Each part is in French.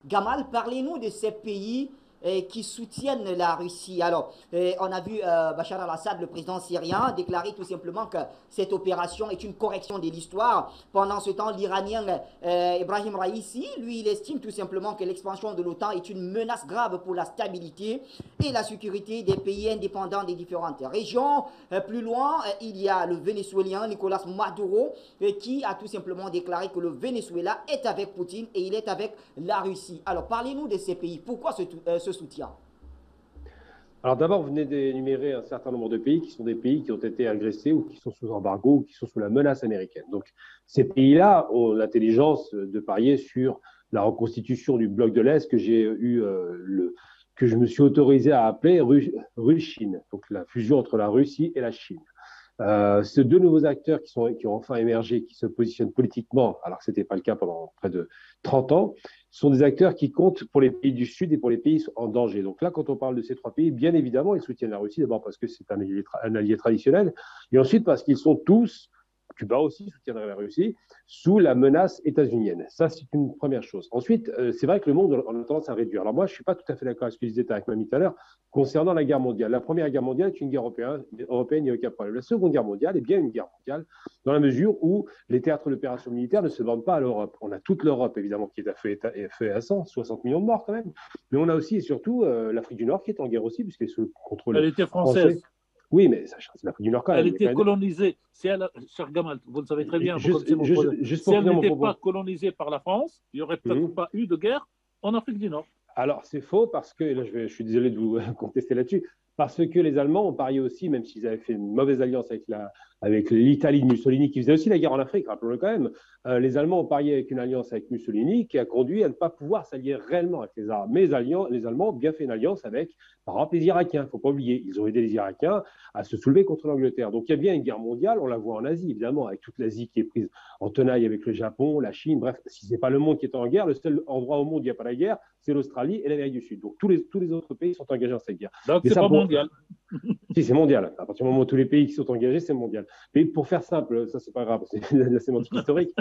Gamal, parlez-nous de ces pays qui soutiennent la Russie. Alors, on a vu Bachar al-Assad, le président syrien, déclarer tout simplement que cette opération est une correction de l'histoire. Pendant ce temps, l'Iranien Ibrahim Raisi, lui, il estime tout simplement que l'expansion de l'OTAN est une menace grave pour la stabilité et la sécurité des pays indépendants des différentes régions. Plus loin, il y a le Vénézuélien Nicolas Maduro qui a tout simplement déclaré que le Venezuela est avec Poutine et il est avec la Russie. Alors, parlez-nous de ces pays. Pourquoi ce soutien? Alors d'abord, vous venez d'énumérer un certain nombre de pays qui sont des pays qui ont été agressés ou qui sont sous embargo ou qui sont sous la menace américaine. Donc ces pays-là ont l'intelligence de parier sur la reconstitution du bloc de l'Est que je me suis autorisé à appeler Russe-Chine, donc la fusion entre la Russie et la Chine. Ces deux nouveaux acteurs qui ont enfin émergé, qui se positionnent politiquement, alors que ce n'était pas le cas pendant près de 30 ans, sont des acteurs qui comptent pour les pays du Sud et pour les pays en danger. Donc là, quand on parle de ces trois pays, bien évidemment, ils soutiennent la Russie, d'abord parce que c'est un allié traditionnel, et ensuite parce qu'ils sont tous, Cuba aussi soutiendrait la Russie, sous la menace états-unienne. Ça, c'est une première chose. Ensuite, c'est vrai que le monde, on a tendance à réduire. Alors moi, je ne suis pas tout à fait d'accord avec ce que disait Tarek Mami tout à l'heure concernant la guerre mondiale. La première guerre mondiale est une guerre européenne, il n'y a aucun problème. La seconde guerre mondiale est bien une guerre mondiale dans la mesure où les théâtres d'opération militaire ne se vendent pas à l'Europe. On a toute l'Europe, évidemment, qui est fait à 100, 60 millions de morts quand même. Mais on a aussi et surtout l'Afrique du Nord qui est en guerre aussi, puisqu'elle est sous le Elle contrôle était français. française. Oui, mais c'est l'Afrique du Nord quand Elle même. Il y a quand était même... colonisée. Si elle, cher Gamal, vous le savez très bien, vous connaissez mon projet. Juste Si pour elle finir mon n'était pas propos. colonisée par la France, il n'y aurait peut-être pas eu de guerre en Afrique du Nord. Alors, c'est faux parce que, là, je suis désolé de vous contester là-dessus, parce que les Allemands ont parié aussi, même s'ils avaient fait une mauvaise alliance avec l'Italie de Mussolini, qui faisait aussi la guerre en Afrique, rappelons-le quand même, les Allemands ont parié avec une alliance avec Mussolini qui a conduit à ne pas pouvoir s'allier réellement avec les Arabes. Mais les Allemands ont bien fait une alliance avec, par exemple, les Irakiens, il ne faut pas oublier, ils ont aidé les Irakiens à se soulever contre l'Angleterre. Donc il y a bien une guerre mondiale, on la voit en Asie, évidemment, avec toute l'Asie qui est prise en tenaille avec le Japon, la Chine, bref, si ce n'est pas le monde qui est en guerre, le seul endroit au monde où il n'y a pas la guerre, c'est l'Australie et l'Amérique du Sud. Donc tous les autres pays sont engagés dans cette guerre. Donc, Mais c'est ça, pas mondial. si, c'est mondial. À partir du moment où tous les pays qui sont engagés, c'est mondial. Mais pour faire simple, ça, c'est pas grave, c'est la sémantique historique.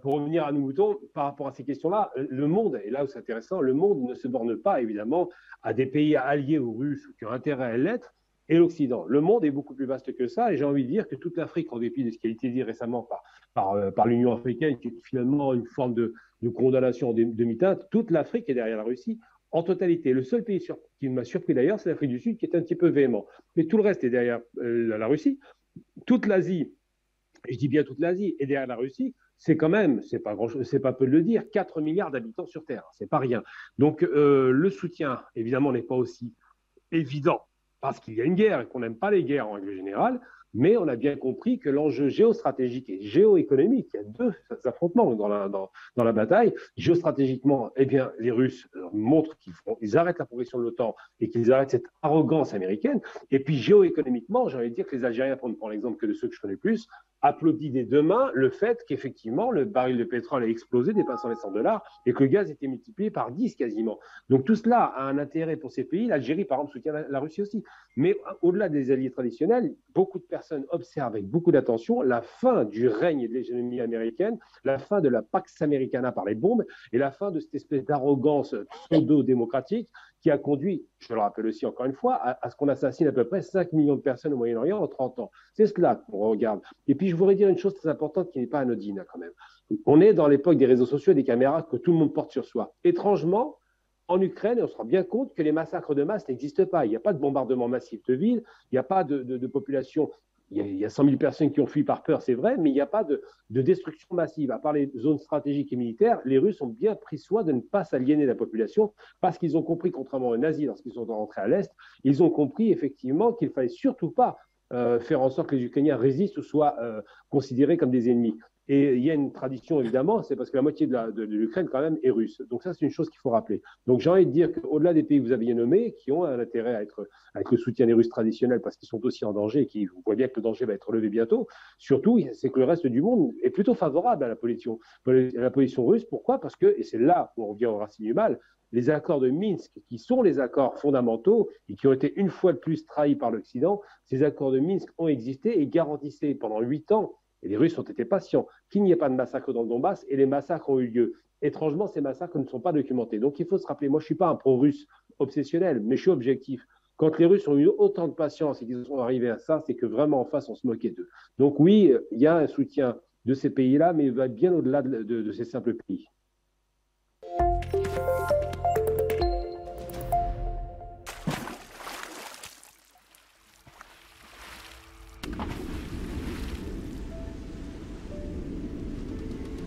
Pour revenir à nos moutons, par rapport à ces questions-là, le monde, et là où c'est intéressant, le monde ne se borne pas, évidemment, à des pays alliés aux Russes ou qui ont intérêt à l'être, et l'Occident. Le monde est beaucoup plus vaste que ça, et j'ai envie de dire que toute l'Afrique, en dépit de ce qui a été dit récemment par l'Union africaine, qui est finalement une forme de condamnation en demi-teinte, toute l'Afrique est derrière la Russie en totalité. Le seul pays qui m'a surpris d'ailleurs, c'est l'Afrique du Sud, qui est un petit peu véhément. Mais tout le reste est derrière la Russie. Toute l'Asie, je dis bien toute l'Asie, est derrière la Russie. C'est quand même, c'est pas peu de le dire, 4 milliards d'habitants sur Terre. C'est pas rien. Donc le soutien, évidemment, n'est pas aussi évident parce qu'il y a une guerre et qu'on n'aime pas les guerres en règle générale, mais on a bien compris que l'enjeu géostratégique et géoéconomique, il y a deux affrontements dans la bataille. Géostratégiquement, eh bien, les Russes montrent qu'ils arrêtent la progression de l'OTAN et qu'ils arrêtent cette arrogance américaine. Et puis géoéconomiquement, j'ai envie de dire que les Algériens, pour ne prendre l'exemple que de ceux que je connais plus, applaudit dès demain le fait qu'effectivement le baril de pétrole a explosé, dépassant les $100 et que le gaz était multiplié par 10 quasiment. Donc tout cela a un intérêt pour ces pays. L'Algérie, par exemple, soutient la Russie aussi. Mais au-delà des alliés traditionnels, beaucoup de personnes observent avec beaucoup d'attention la fin du règne et de l'hégémonie américaine, la fin de la Pax Americana par les bombes et la fin de cette espèce d'arrogance pseudo-démocratique qui a conduit, je le rappelle aussi encore une fois, à ce qu'on assassine à peu près 5 millions de personnes au Moyen-Orient en 30 ans. C'est cela qu'on regarde. Et puis je voudrais dire une chose très importante qui n'est pas anodine quand même. On est dans l'époque des réseaux sociaux et des caméras que tout le monde porte sur soi. Étrangement, en Ukraine, on se rend bien compte que les massacres de masse n'existent pas. Il n'y a pas de bombardement massif de villes, il n'y a pas de population. Il y a 100 000 personnes qui ont fui par peur, c'est vrai, mais il n'y a pas de destruction massive. À part les zones stratégiques et militaires, les Russes ont bien pris soin de ne pas s'aliéner la population parce qu'ils ont compris, contrairement aux nazis lorsqu'ils sont rentrés à l'Est, ils ont compris effectivement qu'il ne fallait surtout pas faire en sorte que les Ukrainiens résistent ou soient considérés comme des ennemis. Et il y a une tradition, évidemment, c'est parce que la moitié de l'Ukraine, quand même, est russe. Donc ça, c'est une chose qu'il faut rappeler. Donc j'ai envie de dire qu'au-delà des pays que vous aviez nommés, qui ont un intérêt à être avec le soutien des Russes traditionnels parce qu'ils sont aussi en danger et qui voient bien que le danger va être relevé bientôt, surtout, c'est que le reste du monde est plutôt favorable à la position russe. Pourquoi? Parce que, et c'est là où on revient au racine du mal, les accords de Minsk, qui sont les accords fondamentaux et qui ont été une fois de plus trahis par l'Occident, ces accords de Minsk ont existé et garantissaient pendant 8 ans, et les Russes ont été patients, qu'il n'y ait pas de massacre dans le Donbass, et les massacres ont eu lieu. étrangement, ces massacres ne sont pas documentés. Donc il faut se rappeler, moi je ne suis pas un pro-russe obsessionnel, mais je suis objectif. Quand les Russes ont eu autant de patience et qu'ils sont arrivés à ça, c'est que vraiment en face, on se moquait d'eux. Donc oui, il y a un soutien de ces pays-là, mais il va bien au-delà de ces simples pays.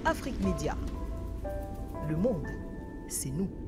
Afrique Média. Le monde, c'est nous.